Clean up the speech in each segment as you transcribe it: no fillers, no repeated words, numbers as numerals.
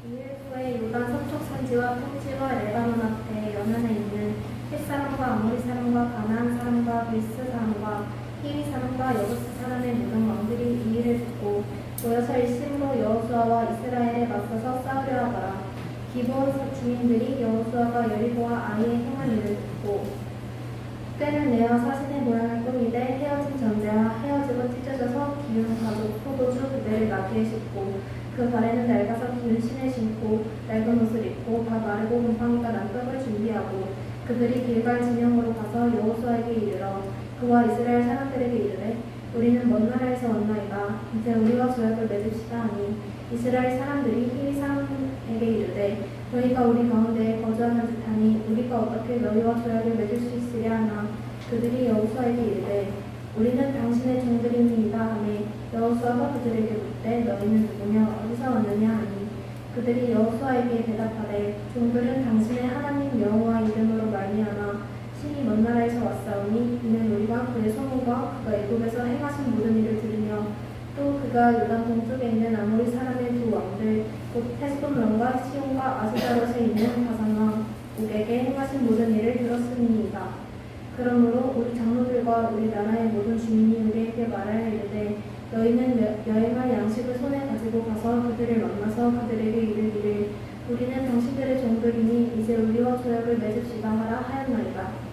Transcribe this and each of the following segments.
2일 후에 요단 서쪽 산지와 평지와 레바논 앞에 연안에 있는 헷 사람과 아모리 사람과 가나안 사람과 그리스 사람과 히위 사람과 여부스 사람의 모든 왕들이 이 일을 듣고 모여서 일심으로 여호수아와 이스라엘에 맞서서 싸우려 하더라. 기브온 주민들이 여호수아가 여리고와 아이에 행한 일을 듣고 때를 내어 사신의 모양을 꾸미되 헤어진 전제와 헤어지고 찢어져서 기운 가죽 포도주 그대를 나귀에 싣고 그 발에는 낡아서 기운 신을 신고 낡은 옷을 입고 다 마르고 곰팡이가 난 떡을 준비하고 그들이 길갈 진영으로 가서 여호수아에게 이르러 그와 이스라엘 사람들에게 이르되 우리는 먼 나라에서 왔나이다. 이제 우리와 조약을 맺읍시다 하니 이스라엘 사람들이 히위 사람에게 이르되 너희가 우리 가운데 거주하는 듯하니 우리가 어떻게 너희와 조약을 맺을 수 있으랴 하나 그들이 여호수아에게 이르되 우리는 당신의 종들입니다 하매 여호수아가 그들에게 묻되 너희는 누구며 어디서 왔느냐 하니 그들이 여호수아에게 대답하되 종들은 당신의 하나님 여호와 이름으로 말미암아 신이 먼 나라에서 왔사오니 이는 우리가 그의 소문과 그가 애굽에서 행하신 모든 일을 들으며 또 그가 요단 동쪽에 있는 아모리 사람의 두 왕들 곧 헤스본 왕과 시온과 아스다롯에 있는 바산 왕 옥에게 행하신 모든 일을 들었음이니이다. 그러므로 우리 장로들과 우리 나라의 모든 주민이 우리에게 말하여 이르되 너희는 여행할 양식을 손에 가지고 가서 그들을 만나서 그들에게 이르기를 우리는 당신들의 종들이니 이제 우리와 조약을 맺읍시다 하라 하였나이다.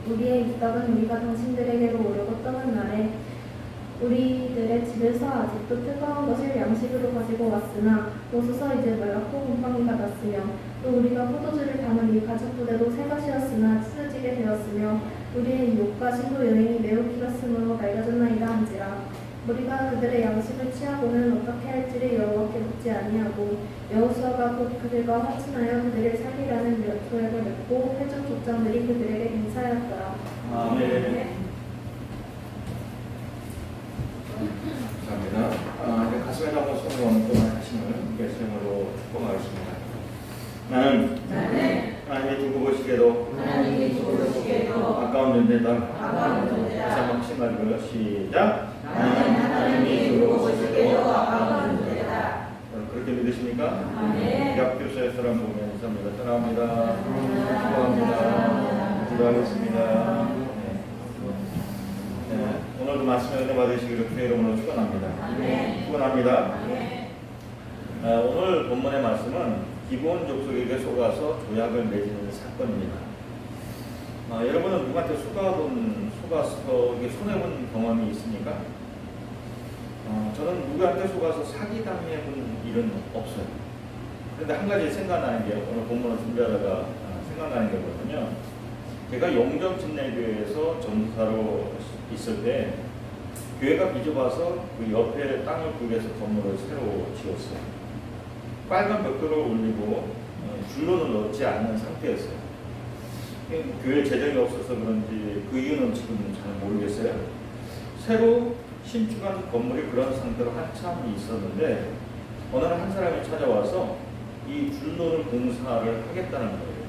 우리의 입덕은 우리가 당신들에게로 오려고 떠난 날에 우리들의 집에서 아직도 뜨거운 것을 양식으로 가지고 왔으나 오소서 이제 말랐고 곰팡이가 났으며 또 우리가 포도주를 담은 이 가죽부대도 새 것이었으나 찢어지게 되었으며 우리의 유혹과 신도 여행이 매우 길었으므로 낡아졌나이다 한지라 우리가 그들의 양식을 취하고는 어떻게 할지를 여호와께 묻지 아니하고 여호수아가 곧 그들과 화친하여 그들을 살리라는 조약을 맺고 회중 족장들이 그들에게 인사하였더라. 아멘. 감사합니다. 가슴에 담은 손을 얹고 하시는 말씀으로 축복하겠습니다. 나는 하나님이 두고 보시게도 아까운 존재다. 다시 한번 말씀을 시작. 나는 하나님이 두고 보시게도 아까운 존재다. 그렇게 믿으십니까? 약교사에서란 부분에 있습니다. 떠납니다. 축복합니다. 기도하겠습니다. 오늘도 말씀을 은혜 받으시기를 주의 이름으로 축원합니다. 축원합니다. 오늘 본문의 말씀은 기브온 족속에게 속아서 조약을 맺는 사건입니다. 여러분은 누구한테 속아서 이게 손해본 경험이 있습니까? 저는 누구한테 속아서 사기 당해본 일은 없어요. 그런데 한 가지 생각나는 게 오늘 본문을 준비하다가 생각나는 게 뭐냐면 제가 영정 침례교회에서 전사로 있을 때 교회가 비좁아서 그 옆에 땅을 구해서 건물을 새로 지었어요. 빨간 벽돌을 올리고 줄로는 넣지 않는 상태였어요. 교회 재정이 없어서 그런지 그 이유는 지금 잘 모르겠어요. 새로 신축한 건물이 그런 상태로 한참 있었는데 어느 날 한 사람이 찾아와서 이 줄로를 공사를 하겠다는 거예요.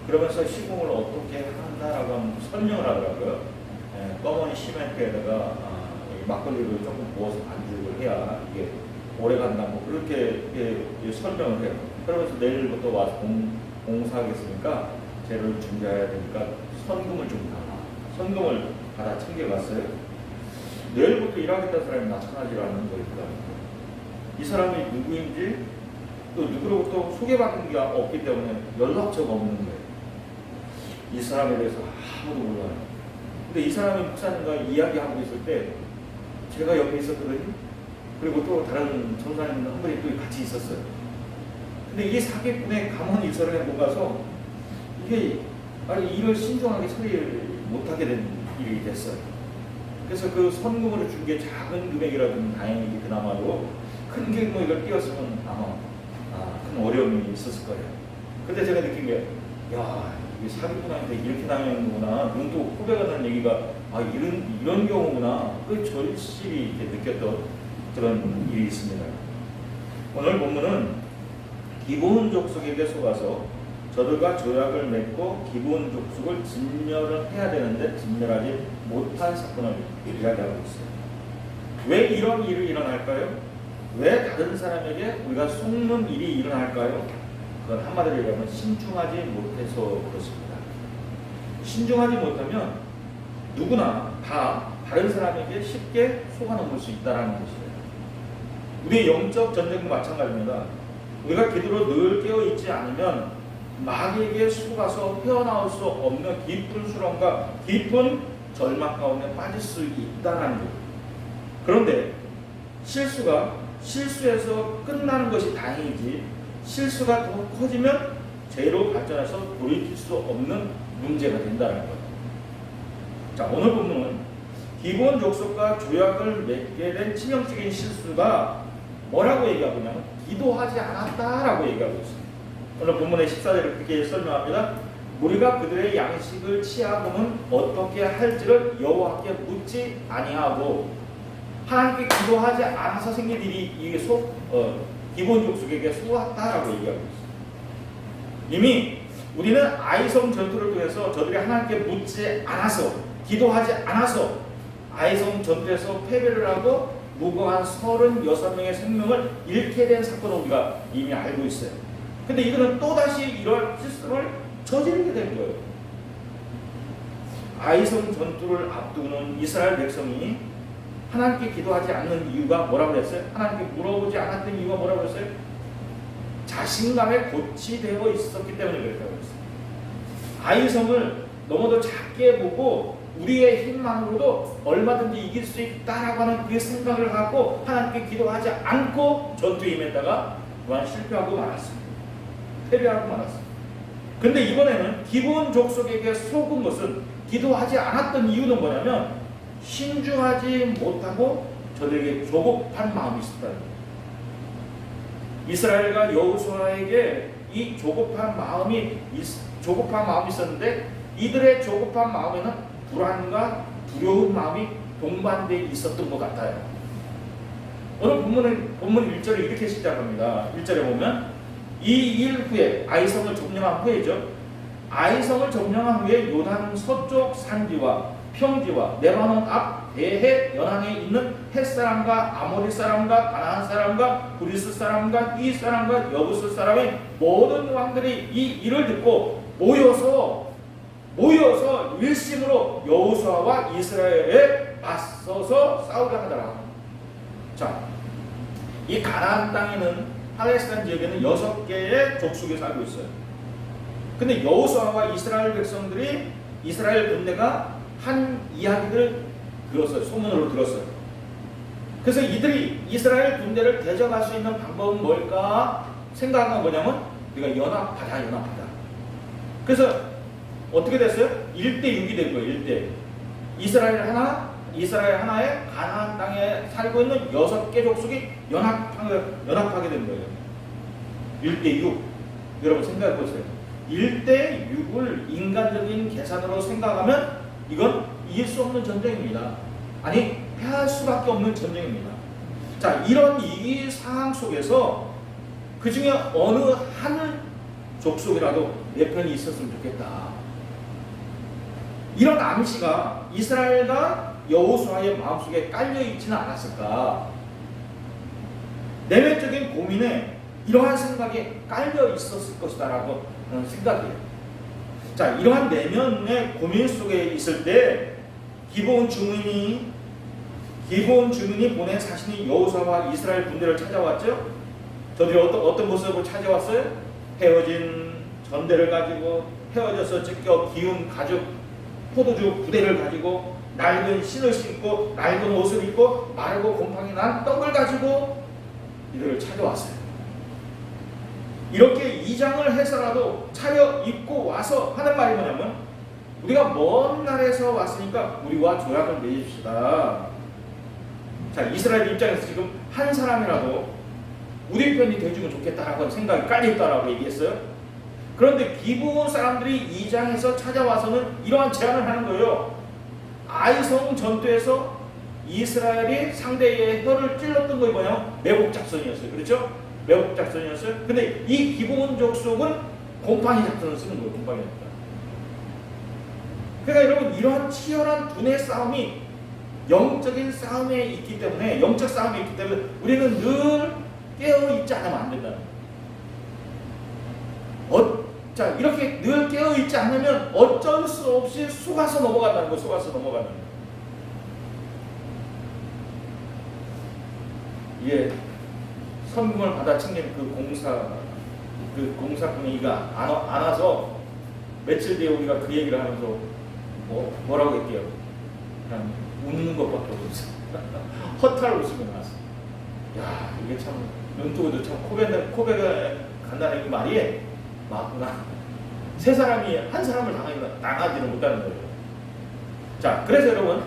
그러면서 시공을 어떻게 한다라고 설명을 하더라고요. 검은 시멘트에다가 막걸리를 조금 부어서 반죽을 해야 이게 오래 간다고 그렇게 설명을 해요. 그러면서 내일부터 와서 공사하겠으니까 재료를 준비해야 되니까 선금을 좀 달라. 선금을 받아 챙겨갔어요. 내일부터 일하겠다는 사람이 나타나지 않는 거니까 이 사람이 누구인지 또 누구로부터 소개받은 게 없기 때문에 연락처가 없는 거예요. 이 사람에 대해서 아무도 몰라요. 근데 이 사람이 목사님과 이야기하고 있을 때 제가 옆에 있었거든요. 그리고 또 다른 전사님 한 분이 또 같이 있었어요. 근데 이게 사기꾼의 가만히 일설을 해보고 가서 이게 일을 신중하게 처리를 못하게 된 일이 됐어요. 그래서 그 선금으로 준 게 작은 금액이라도 다행히 그나마도 큰 금액을 띄웠으면 아마 큰 어려움이 있었을 거예요. 그때 제가 느낀 게 야, 이게 사기꾼한테 이렇게 당하는구나. 눈도 코베가 나는 얘기가 이런 경우구나. 그 절실히 이렇게 느꼈던 그런 일이 있습니다. 오늘 본문은 기브온 족속에게 속아서 저들과 조약을 맺고 기브온 족속을 진멸을 해야 되는데 진멸하지 못한 사건을 이야기하고 있어요. 왜 이런 일이 일어날까요? 왜 다른 사람에게 우리가 속는 일이 일어날까요? 그건 한마디로 얘기하면 신중하지 못해서 그렇습니다. 신중하지 못하면 누구나 다 다른 사람에게 쉽게 속아넘을 수 있다는 것이에요. 우리의 영적 전쟁도 마찬가지입니다. 우리가 기도로 늘 깨어있지 않으면 마귀에게 속아서 헤어나올 수 없는 깊은 수렁과 깊은 절망 가운데 빠질 수 있다는 것. 그런데 실수에서 끝나는 것이 다행이지, 실수가 더 커지면 죄로 발전해서 돌이킬 수 없는 문제가 된다는 것. 자, 오늘 본문은 기본 족속과 조약을 맺게 된 치명적인 실수가 뭐라고 얘기하고 있냐면 기도하지 않았다라고 얘기하고 있습니다. 오늘 본문의 14절을 그렇게 설명합니다. 우리가 그들의 양식을 취하고는 어떻게 할지를 여호와께 묻지 아니하고, 하나님께 기도하지 않아서 생긴 일이 이게 기본 족속에게 속았다라고 얘기하고 있습니다. 이미 우리는 아이성 전투를 통해서 저들이 하나님께 묻지 않아서, 기도하지 않아서 아이성 전투에서 패배를 하고 무고한 36명의 생명을 잃게 된 사건을 우리가 이미 알고 있어요. 근데 이들은 또다시 이런 실수를 저지르게 된 거예요. 아이성 전투를 앞두는 이스라엘 백성이 하나님께 기도하지 않는 이유가 뭐라고 했어요? 하나님께 물어보지 않았던 이유가 뭐라고 했어요? 자신감에 고취되어 있었기 때문에 그랬다고 했어요. 아이성을 너무도 작게 보고 우리의 힘만으로도 얼마든지 이길 수 있다라고 하는 그 생각을 갖고 하나님께 기도하지 않고 전투에 임했다가 또한 실패하고 말았습니다. 패배하고 말았습니다. 근데 이번에는 기본 족속에게 속은 것은, 기도하지 않았던 이유는 뭐냐면 신중하지 못하고 저들에게 조급한 마음이 있었다는 거예요. 이스라엘과 여호수아에게 이 조급한 마음이 있었는데, 이들의 조급한 마음에는 불안과 두려운 마음이 동반되어 있었던 것 같아요. 오늘 본문 1절을 이렇게 시작합니다. 1절에 보면 이 일 후에, 아이성을 점령한 후에죠. 아이성을 점령한 후에 요단 서쪽 산지와 평지와 레바논 앞 대해 연안에 있는 헷사람과 아모리 사람과 가나안 사람과 브리스 사람과 이 사람과 여부스 사람의 모든 왕들이 이 일을 듣고 모여서 일심으로 여호수아와 이스라엘에 맞서서 싸우려 하더라. 자, 이 가나안 땅에는, 팔레스타인 지역에는 6개의 족속이 살고 있어요. 근데 여호수아와 이스라엘 백성들이, 이스라엘 군대가 한 이야기를 들었어요. 소문으로 들었어요. 그래서 이들이 이스라엘 군대를 대적할 수 있는 방법은 뭘까 생각한 건 뭐냐면 우리가 연합하자. 그래서 어떻게 됐어요? 1대6이 된 거예요. 1대. 이스라엘 하나에 가나안 땅에 살고 있는 6개 족속이 연합하게 된 거예요. 1대6. 여러분 생각해 보세요. 1대6을 인간적인 계산으로 생각하면 이건 이길 수 없는 전쟁입니다. 아니, 패할 수밖에 없는 전쟁입니다. 자, 이런 이 상황 속에서 그 중에 어느 한 족속이라도 내 편이 있었으면 좋겠다. 이런 암시가 이스라엘과 여호수아의 마음속에 깔려있지는 않았을까? 내면적인 고민에 이러한 생각이 깔려 있었을 것이다라고 생각해요. 자, 이러한 내면의 고민 속에 있을 때 기브온 주민이 보낸 사신이 여호수아와 이스라엘 군대를 찾아왔죠. 저들이 어떤 모습으로 찾아왔어요? 헤어진 전대를 가지고, 헤어져서 찢겨 기운 가죽 포도주 부대를 가지고, 낡은 신을 신고 낡은 옷을 입고 마르고 곰팡이 난 떡을 가지고 이들을 찾아왔어요. 이렇게 이장을 해서라도 차려 입고 와서 하는 말이 뭐냐면, 우리가 먼 나라에서 왔으니까 우리와 조약을 맺읍시다. 자, 이스라엘 입장에서 지금 한 사람이라도 우리 편이 돼주면 좋겠다라고 생각이 깔려있다라고 얘기했어요. 그런데 기브온 사람들이 이장에서 찾아와서는 이러한 제안을 하는 거예요. 아이성 전투에서 이스라엘이 상대의 혀를 찔렀던 거이 뭐냐면 매복 작전이었어요. 그렇죠? 매복 작전이었어요. 근데 이 기브온 족속은 곰팡이 작전을 쓰는 거예요. 곰팡이 작전. 그러니까 여러분, 이러한 치열한 두뇌 싸움이 영적인 싸움에 있기 때문에, 영적 싸움에 있기 때문에 우리는 늘 깨어있지 않으면 안 된다. 자, 이렇게 늘 깨어있지 않으면 어쩔 수 없이 속아서 넘어간다는 거, 속아서 넘어간다는 거. 예, 선금을 받아 챙긴 그 공사꾼이가 안 와서 며칠 뒤에 우리가 그 얘기를 하면서 뭐라고 할게요? 그냥 웃는 것밖에 없었어요. 허탈 웃음이 나왔어. 야, 이게 참 눈뜨고도 참 코베가 간다는 그 말이 맞구나. 세 사람이 한 사람을 당하지는 못하는 거예요. 자, 그래서 여러분,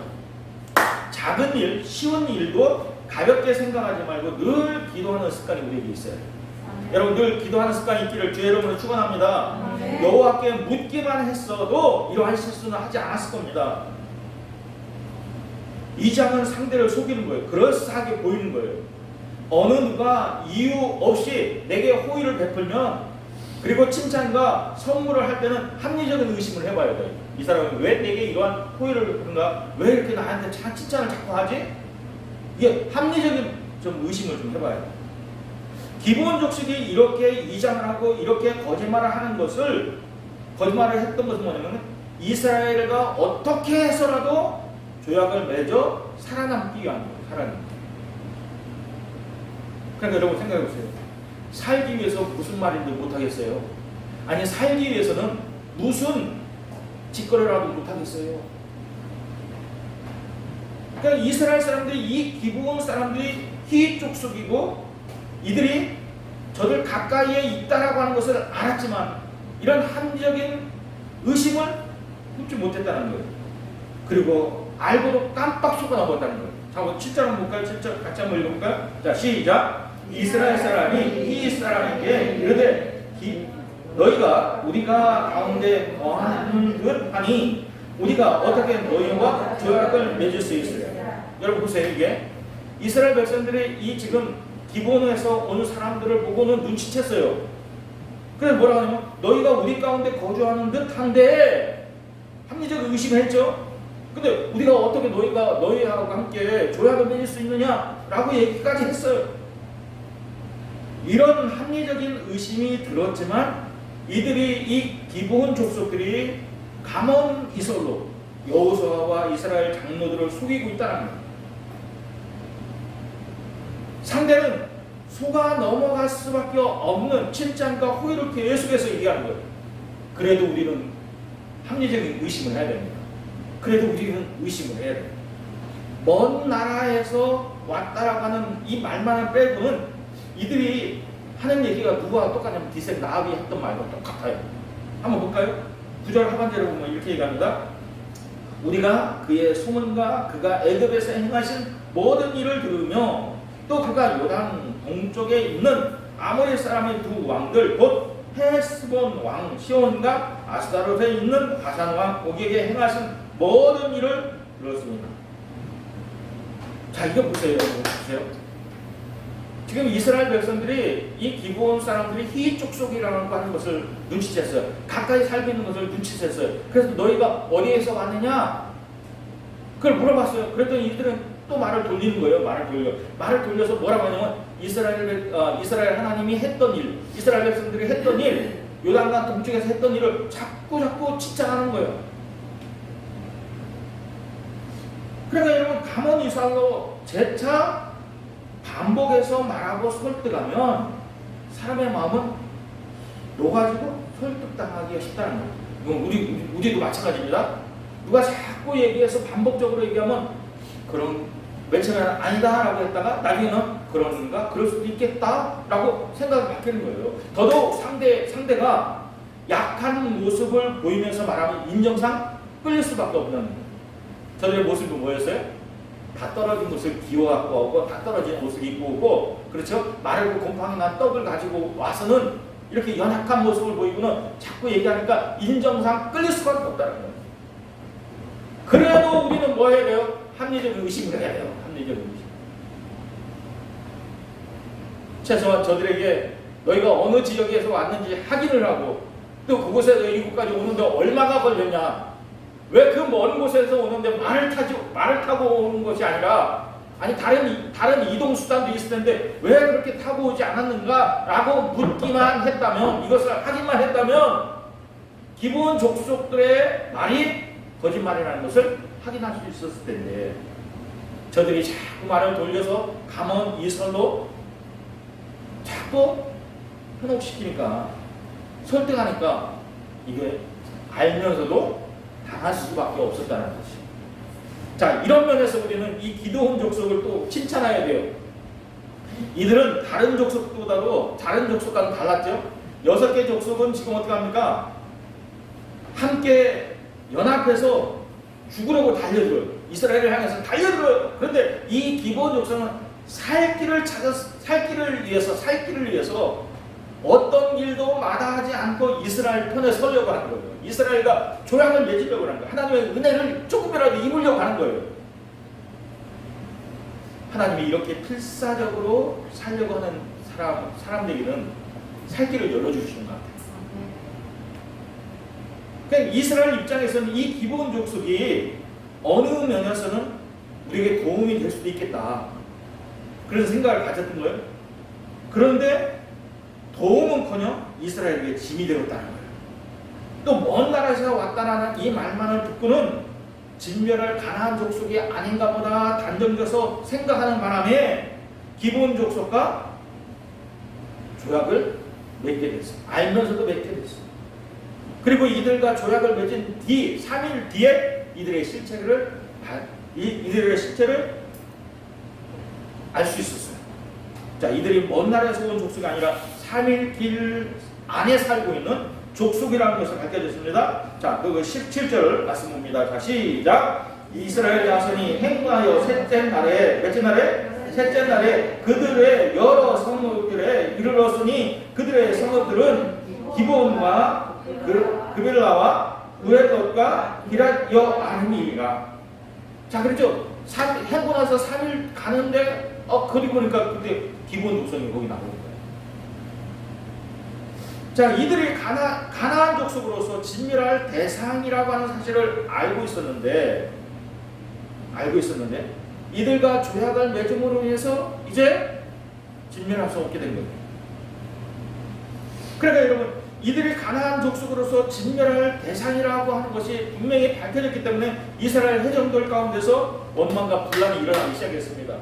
작은 일, 쉬운 일도 가볍게 생각하지 말고 늘 기도하는 습관이 우리에게 있어요. 여러분, 늘 기도하는 습관이 있기를 주의 이름으로 축원합니다. 여호와께 묻기만 했어도 이러한 실수는 하지 않았을 겁니다. 이 장은 상대를 속이는 거예요. 그럴싸하게 보이는 거예요. 어느 누가 이유 없이 내게 호의를 베풀면, 그리고 칭찬과 선물을 할 때는 합리적인 의심을 해봐야 돼요. 이 사람은 왜 내게 이러한 호의를 베푸는가? 왜 이렇게 나한테 칭찬을 자꾸 하지? 이게 합리적인 좀 의심을 좀 해봐야 돼요. 기브온 족속이 이렇게 이장을 하고 이렇게 거짓말을 했던 것은 뭐냐면, 이스라엘가 어떻게 해서라도 조약을 맺어 살아남기 위한 거예요. 살아남기. 그러니까 여러분 생각해 보세요. 살기 위해서 무슨 말인지 못하겠어요? 아니, 살기 위해서는 무슨 짓거리라도 못하겠어요? 그러니까 이스라엘 사람들이, 이 기브온 사람들이 히 족속이고 이들이 저들 가까이에 있다라고 하는 것을 알았지만 이런 합리적인 의심을 품지 못했다는 거예요. 그리고 알고도 깜빡 속아 넘어갔다는 거예요. 자, 7절 한번 볼까요? 7절 같이 한번 읽어볼까요? 자, 시작. 이스라엘 사람이 히 사람에게 이르되 너희가 우리가 가운데 거하는 듯 하니 우리가 어떻게 너희와 조약을 맺을 수 있으랴. 여러분 보세요. 이게 이스라엘 백성들이 이 지금 기브온에서 오는 사람들을 보고는 눈치챘어요. 그래서 뭐라고 하냐면, 너희가 우리 가운데 거주하는 듯 한데, 합리적 의심을 했죠. 근데 우리가 어떻게 너희하고 함께 조약을 맺을 수 있느냐라고 얘기까지 했어요. 이런 합리적인 의심이 들었지만 이들이, 이 기브온 족속들이 가만 이설로 여호수아와 이스라엘 장로들을 속이고 있다는 거예요. 상대는 속아 넘어갈 수밖에 없는 칭찬과 호의를 계속해서 얘기하는 거예요. 그래도 우리는 합리적인 의심을 해야 됩니다. 그래도 우리는 의심을 해야 돼요. 먼 나라에서 왔다라고 하는 이 말만을 빼고는 이들이 하는 얘기가 누구와 똑같냐면 디셈 나합이 했던 말과 똑같아요. 한번 볼까요? 9절 하반절에 보면 이렇게 얘기합니다. 우리가 그의 소문과 그가 애굽에서 행하신 모든 일을 들으며 또 그가 요단 동쪽에 있는 아모리 사람의 두 왕들 곧 헤스본 왕 시온과 아스다롯에 있는 바산 왕 옥에게 행하신 모든 일을 들었습니다. 자, 이거 보세요. 보세요. 지금 이스라엘 백성들이, 이 기브온 사람들이 히 족속이라고 하는 것을 눈치챘어요. 가까이 살고 있는 것을 눈치챘어요. 그래서 너희가 어디에서 왔느냐? 그걸 물어봤어요. 그랬더니 이들은 또 말을 돌리는 거예요. 말을 돌려서 뭐라고 하냐면, 이스라엘 하나님이 했던 일, 이스라엘 백성들이 했던 일, 요단강 동쪽에서 했던 일을 자꾸 칭찬하는 거예요. 그러니까 여러분, 가만히 있어서 재차 반복해서 말하고 설득하면 사람의 마음은 녹아지고 설득당하기가 쉽다는 거예요. 우리도 마찬가지입니다. 누가 자꾸 얘기해서 반복적으로 얘기하면, 그런 맨 처음에는 아니다라고 했다가 나중에는 그런가? 그럴 수도 있겠다라고 생각이 바뀌는 거예요. 더더욱 상대가 약한 모습을 보이면서 말하면 인정상 끌릴 수밖에 없는, 저들의 모습은 뭐였어요? 다 떨어진 옷을 기워갖고 오고, 다 떨어진 옷을 입고 오고, 그렇죠? 마르고 곰팡이 난 떡을 가지고 와서는 이렇게 연약한 모습을 보이고는 자꾸 얘기하니까 인정상 끌릴 수밖에 없다는 거예요. 그래도 우리는 뭐 해야 돼요? 합리적인 의심을 해야 돼요. 합리적인 의심. 최소한 저들에게 너희가 어느 지역에서 왔는지 확인을 하고, 또 그곳에서 이곳까지 오는데 얼마가 걸렸냐, 왜 그 먼 곳에서 오는데 말을 타고 오는 것이 아니라, 아니 다른 이동 수단도 있을 텐데 왜 그렇게 타고 오지 않았는가라고 묻기만 했다면, 이것을 확인만 했다면 기브온 족속들의 말이 거짓말이라는 것을 확인할 수 있었을 텐데, 저들이 자꾸 말을 돌려서 가문 이스라엘로 자꾸 현혹시키니까, 설득하니까 이게 알면서도 당할 수밖에 없었다는 것이. 자, 이런 면에서 우리는 이 기드온 족속을 또 칭찬해야 돼요. 이들은 다른 족속보다도 다른 족속과는 달랐죠. 6개 족속은 지금 어떻게 합니까? 함께 연합해서 죽으려고 달려들어요. 이스라엘을 향해서 달려들어요. 그런데 이 기브온 족속은 살 길을 위해서 어떤 길도 마다하지 않고 이스라엘 편에 서려고 하는 거예요. 이스라엘과 조약을 맺으려고 하는 거예요. 하나님의 은혜를 조금이라도 입으려고 하는 거예요. 하나님이 이렇게 필사적으로 살려고 하는 사람들에게는 살 길을 열어주시는 것 같아요. 그러니까 이스라엘 입장에서는 이 기브온 족속이 어느 면에서는 우리에게 도움이 될 수도 있겠다, 그런 생각을 가졌던 거예요. 그런데 도움은커녕 이스라엘에게 짐이 되었다는 거예요. 또 먼 나라에서 왔다라는 이 말만을 듣고는 진멸할 가나안 족속이 아닌가 보다 단정져서 생각하는 바람에 기브온 족속과 조약을 맺게 됐어요. 알면서도 맺게 됐어요. 그리고 이들과 조약을 맺은 뒤 3일 뒤에 이들의 실체를 알 수 있었어요. 자, 이들이 먼 나라에서 온 족속이 아니라 3일 길 안에 살고 있는 족속이라는 것을 밝혀졌습니다. 자, 그 17절 말씀 봅니다. 자, 시작. 이스라엘 자손이 행하여 셋째 날에, 몇째 날에? 셋째 날에 그들의 여러 성읍들에 이르렀으니 그들의 성읍들은 기브온과 그빌라와 우에롯과 기랏 여아림이라. 자, 그렇죠. 행고 나서 3일 가는데 그리 보니까 그때 기브온 족속이 거기 나오는 거예요. 자, 이들이 가나안 족속으로서 진멸할 대상이라고 하는 사실을 알고 있었는데 이들과 조약을 맺음으로 인해서 이제 진멸할 수 없게 된 거예요. 그러니까 여러분, 이들이 가나안 족속으로서 진멸할 대상이라고 하는 것이 분명히 밝혀졌기 때문에 이스라엘 회정들 가운데서 원망과 분란이 일어나기 시작했습니다.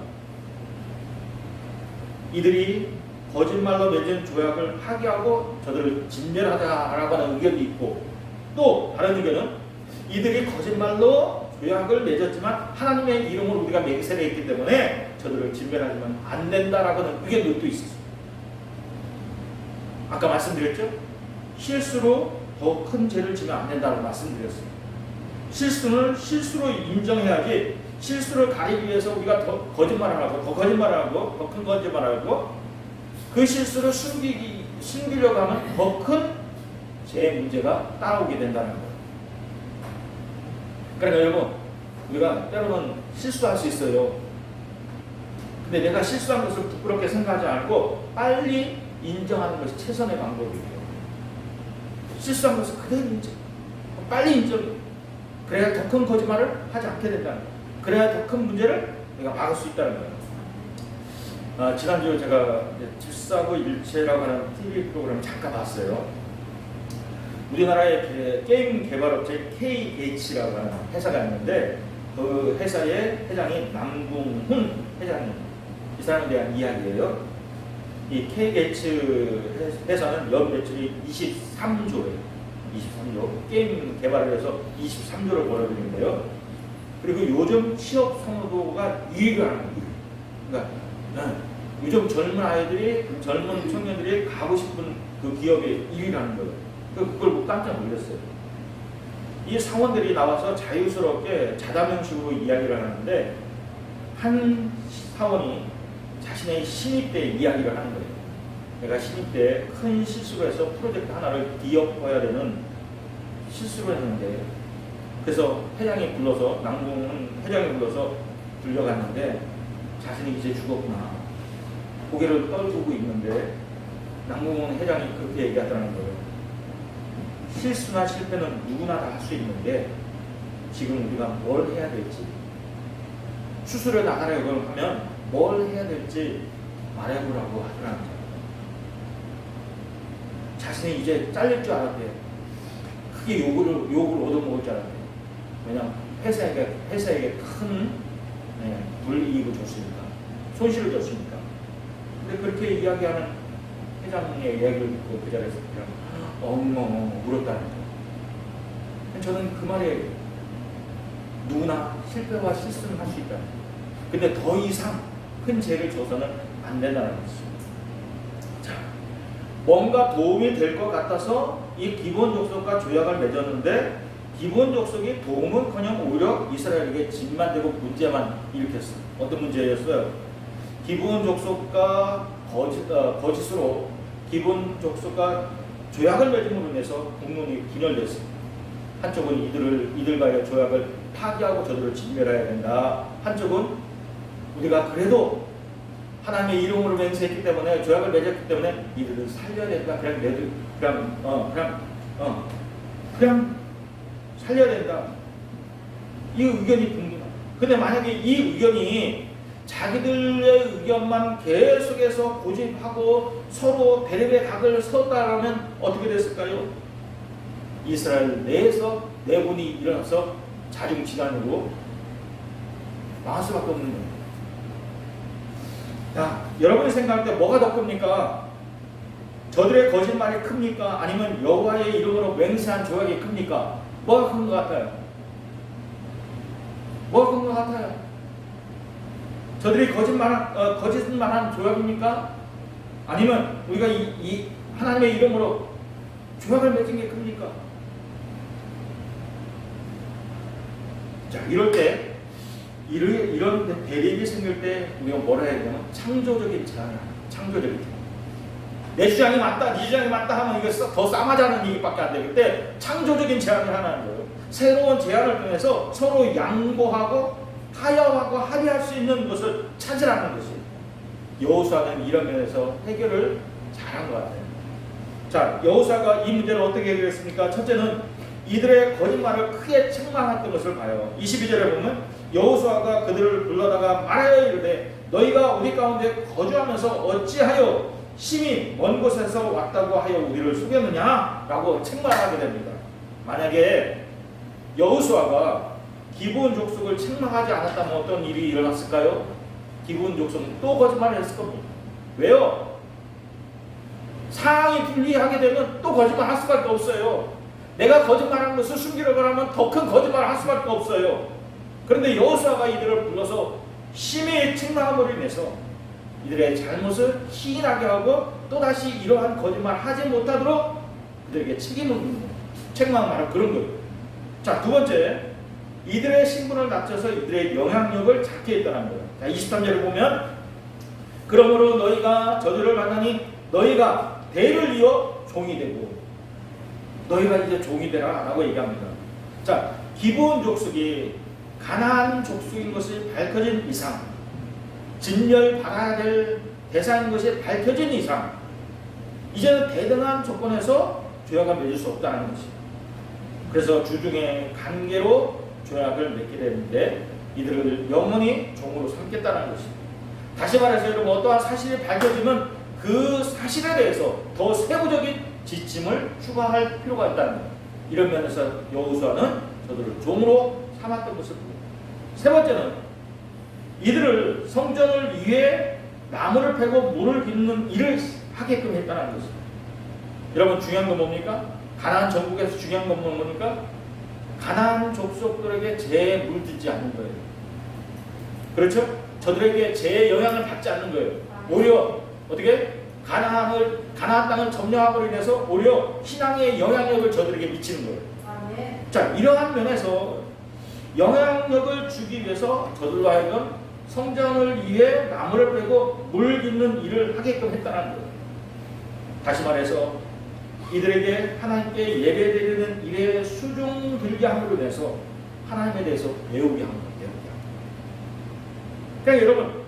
이들이 거짓말로 맺은 조약을 파기하고 저들을 진멸하자라고 하는 의견도 있고, 또 다른 의견은 이들이 거짓말로 조약을 맺었지만 하나님의 이름으로 우리가 맹세를 했기 때문에 저들을 진멸하지만 안 된다라고 하는 의견도 또 있었어요. 아까 말씀드렸죠? 실수로 더 큰 죄를 지면 안 된다고 말씀드렸어요. 실수는 실수로 인정해야지, 실수를 가리기 위해서 우리가 더 거짓말을 하고 더 큰 거짓말을 하고 그 실수를 숨기려고 하면 더 큰 죄 문제가 따라오게 된다는 거예요. 그러니까 여러분, 우리가 때로는 실수할 수 있어요. 근데 내가 실수한 것을 부끄럽게 생각하지 않고 빨리 인정하는 것이 최선의 방법이에요. 실수한 것을 그대로 빨리 인정해. 그래야 더 큰 거짓말을 하지 않게 된다는 거예요. 그래야 더 큰 문제를 내가 막을 수 있다는 거예요. 지난주에 제가 집사고 일체라고 하는 TV 프로그램을 잠깐 봤어요. 우리나라의 게임 개발업체 K게이츠라고 하는 회사가 있는데 그 회사의 회장이 남궁훈 회장님, 이 사람에 대한 이야기예요. 이 K게이츠 회사는 연 매출이 23조예요. 23조. 게임 개발을 해서 23조를 벌어들인데요. 그리고 요즘 취업 선호도가 2위를 하는 거예요. 그러니까 요즘 젊은 청년들이 가고 싶은 그 기업의 1위라는 거예요. 그걸 보고 깜짝 놀랐어요. 이 사원들이 나와서 자유스럽게 자담형식으로 이야기를 하는데, 한 사원이 자신의 신입 때 이야기를 하는 거예요. 내가 신입 때 큰 실수를 해서 프로젝트 하나를 뒤엎어야 되는 실수를 했는데, 그래서 남궁훈 회장이 불러서 불려갔는데 자신이 이제 죽었구나. 고개를 떨구고 있는데 남궁훈 회장이 그렇게 얘기하더라는 거예요. 실수나 실패는 누구나 다 할 수 있는데 지금 우리가 뭘 해야 될지, 수술에 나가려고 하면 뭘 해야 될지 말해보라고 하더라는 거예요. 자신이 이제 잘릴 줄 알았대요. 크게 욕을 얻어먹을 줄 알았대요. 왜냐하면 회사에게 큰 불이익을 줬으니까, 손실을 줬으니까. 근데 그렇게 이야기하는 회장의 이야기를 듣고 그 자리에서 그냥 엉엉 울었다는 거예요. 저는 그 말에 누구나 실패와 실수는 할 수 있다. 근데 더 이상 큰 죄를 져서는 안 된다는 것이죠. 자, 뭔가 도움이 될 것 같아서 이 기본 족속과 조약을 맺었는데 기본 족속이 도움은커녕 오히려 이스라엘에게 짐만 되고 문제만 일으켰어요. 어떤 문제였어요? 기본 족속과 거짓으로 기본 족속과 조약을 맺음으로 인해서 공론이 분열됐어요. 한쪽은 이들과의 조약을 파기하고 저들을 진멸해야 된다. 한쪽은 우리가 그래도 하나님의 이름으로 맹세했기 때문에, 조약을 맺었기 때문에 이들을 살려야 된다. 그냥 살려야 된다. 이 의견이 분분하. 근데 만약에 이 의견이 자기들의 의견만 계속해서 고집하고 서로 대립의 각을 세웠다라면 어떻게 됐을까요? 이스라엘 내에서 내분이 일어나서 자중지단으로 망할 수밖에 없는 거예요. 자, 여러분이 생각할 때 뭐가 더 큽니까? 저들의 거짓말이 큽니까? 아니면 여호와의 이름으로 맹세한 조약이 큽니까? 뭐가 큰 것 같아요? 뭐가 큰 것 같아요? 저들이 거짓말한 조약입니까? 아니면 우리가 이 하나님의 이름으로 조약을 맺은 게 큽니까? 자, 이럴 때 이런 대립이 생길 때 우리가 뭐라 해야 되냐면 창조적인 제안을 하는, 창조적인 제안. 내 주장이 맞다, 네 주장이 맞다 하면 이게 더 싸맞아는 얘기밖에 안 되기 때문에 창조적인 제안을 하는 거예요. 새로운 제안을 통해서 서로 양보하고 타협하고 합의할 수 있는 것을 찾으라는 것이, 여호수아는 이런 면에서 해결을 잘한 것 같아요. 자, 여호수아가 이 문제를 어떻게 해결했습니까? 첫째는 이들의 거짓말을 크게 책망했던 것을 봐요. 22절에 보면 여호수아가 그들을 불러다가 말하여 이르되 너희가 우리 가운데 거주하면서 어찌하여 심히 먼 곳에서 왔다고 하여 우리를 속였느냐? 라고 책망하게 됩니다. 만약에 여호수아가 기브온 족속을 책망하지 않았다면 어떤 일이 일어났을까요? 기브온 족속은 또 거짓말을 했을 겁니다. 왜요? 상황이 불리하게 되면 또 거짓말할 수밖에 없어요. 내가 거짓말하는 것을 숨기려고 하면 더 큰 거짓말을 할 수밖에 없어요. 그런데 여호수아가 이들을 불러서 심히 책망함으로 인해서 이들의 잘못을 시인하게 하고 또다시 이러한 거짓말 하지 못하도록 그들에게 책임을 묻는 거예요. 책망을 그런 거예요. 자, 두 번째, 이들의 신분을 낮춰서 이들의 영향력을 작게 했다는 거예요. 자, 23절을 보면 그러므로 너희가 저들을 만나니 너희가 대를 이어 종이 되고, 너희가 이제 종이 되라 라고 얘기합니다. 자, 기브온 족속이 가나안 족속인 것이 밝혀진 이상, 진멸받아야 될 대상인 것이 밝혀진 이상, 이제는 대등한 조건에서 조약을 맺을 수 없다는 것입니다. 그래서 주중에 관계로 조약을 맺게 되는데 이들을 영원히 종으로 삼겠다는 것입니다. 다시 말해서 여러분, 어떠한 사실이 밝혀지면 그 사실에 대해서 더 세부적인 지침을 추가할 필요가 있다는 거예요. 이런 면에서 여호수아는 저들을 종으로 삼았던 것을 봅니다. 세 번째는 이들을 성전을 위해 나무를 패고 물을 빚는 일을 하게끔 했다는 것입니다. 여러분, 중요한 건 뭡니까? 가나안 전국에서 중요한 건 뭡니까? 가나안 족속들에게 죄에 물들지 않는 거예요. 그렇죠? 저들에게 죄의 영향을 받지 않는 거예요. 오히려 어떻게? 가나안 땅을 점령함으로 인해서 오히려 신앙의 영향력을 저들에게 미치는 거예요. 자, 이러한 면에서 영향력을 주기 위해서 저들로 하여금 성전을 위해 나무를 빼고 물 빚는 일을 하게끔 했다는 거예요. 다시 말해서 이들에게 하나님께 예배드리는 일에 수중 들게 함으로 인해서 하나님에 대해서 배우게 합니다. 그러니까 여러분,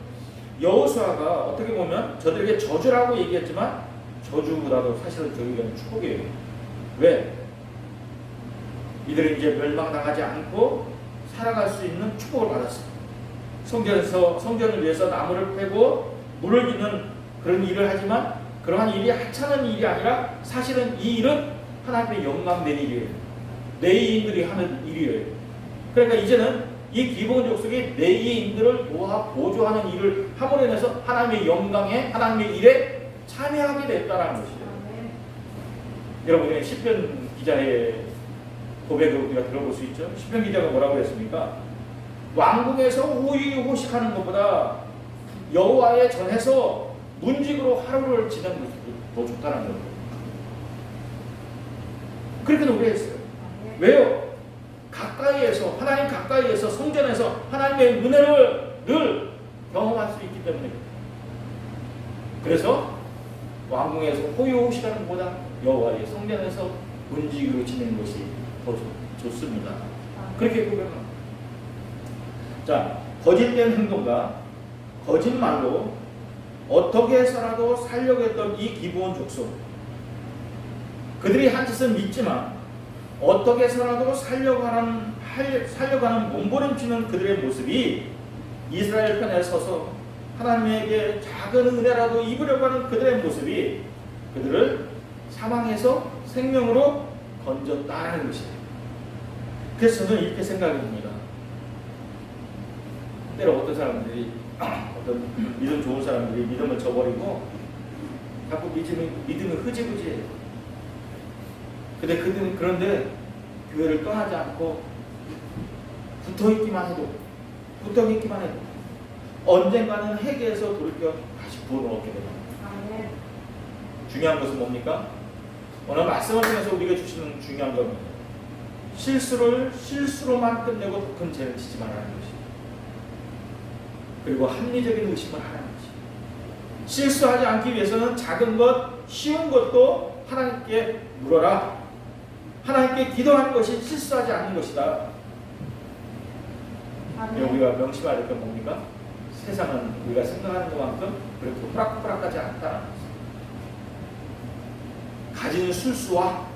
여호수아가 어떻게 보면 저들에게 저주라고 얘기했지만 저주보다도 사실은 저에게는 축복이에요. 왜? 이들이 이제 멸망당하지 않고 살아갈 수 있는 축복을 받았어요. 성전을 위해서 나무를 패고 물을 빚는 그런 일을 하지만 그러한 일이 하찮은 일이 아니라 사실은 이 일은 하나님의 영광된 일이에요. 레위인들이 하는 일이에요. 그러니까 이제는 이 기본 족속이 레위인들을 도와 보조하는 일을 함으로 인해서 하나님의 영광에 하나님의 일에 참여하게 됐다는 것이에요. 여러분, 시편 기자의 고백을 우리가 들어볼 수 있죠. 시편 기자가 뭐라고 했습니까? 왕궁에서 호의호식하는 것보다 여호와의 전에서 문직으로 하루를 지내는 것이 더 좋다는 거예요. 그렇게 노래했어요. 왜요? 가까이에서, 하나님 가까이에서, 성전에서 하나님의 은혜를 늘 경험할 수 있기 때문에. 그래서 왕궁에서 호의호식하는 것보다 여호와의 성전에서 문직으로 지내는 것이 더 좋습니다. 그렇게 고백합니다. 자, 거짓된 행동과 거짓말로 어떻게 해서라도 살려고 했던 이 기브온 족속, 그들이 한 짓은 믿지만 어떻게 해서라도 살려고 하는 몸부림치는 그들의 모습이 이스라엘 편에 서서 하나님에게 작은 은혜라도 입으려고 하는 그들의 모습이 그들을 사망에서 생명으로 건졌다는 것이에요. 그래서 저는 이렇게 생각합니다. 때로 어떤 사람들이, 어떤 믿음 좋은 사람들이 믿음을 저버리고 자꾸 믿음이 흐지부지해요. 그런데 교회를 떠나지 않고 붙어있기만 해도 언젠가는 회개해서 돌이켜 다시 구원을 얻게 됩니다. 중요한 것은 뭡니까? 오늘 말씀을 통해서 우리에게 주시는 중요한 겁니다. 실수로만 끝내고 더 큰 죄를 지지 말라는 것입니다. 그리고 합리적인 의심을 하라는 것입니다. 실수하지 않기 위해서는 작은 것, 쉬운 것도 하나님께 물어라. 하나님께 기도하는 것이 실수하지 않는 것이다. 우리가 명심해야 될 건 뭡니까? 세상은 우리가 생각하는 것만큼 그렇게 호락호락하지 않다는 것입니다. 가진 술수와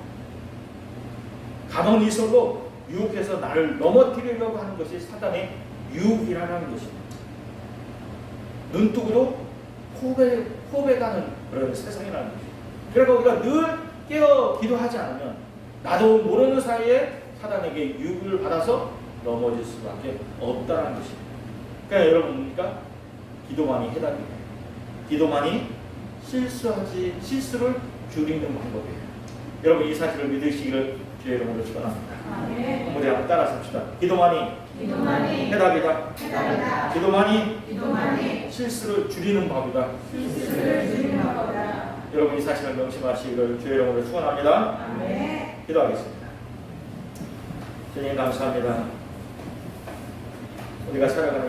가만히 있어도 유혹해서 나를 넘어뜨리려고 하는 것이 사단의 유혹이라는 것입니다. 눈뜨고도 포배 가는 그런 세상이라는 것입니다. 그러니까 우리가 늘 깨어 기도하지 않으면 나도 모르는 사이에 사단에게 유혹을 받아서 넘어질 수밖에 없다는 것입니다. 그러니까 여러분 뭡니까? 기도만이 해답입니다. 기도만이 실수를 줄이는 방법이에요. 여러분 이 사실을 믿으시기를 주의 이름으로 축원합니다. 우리 한번 따라서 합시다. 기도만이 해답이다. 기도만이 실수를 줄이는 법이다. 여러분 이 사실을 명심하시기를 주의 이름으로 축원합니다. 기도하겠습니다. 주님 감사합니다. 우리가 살아가는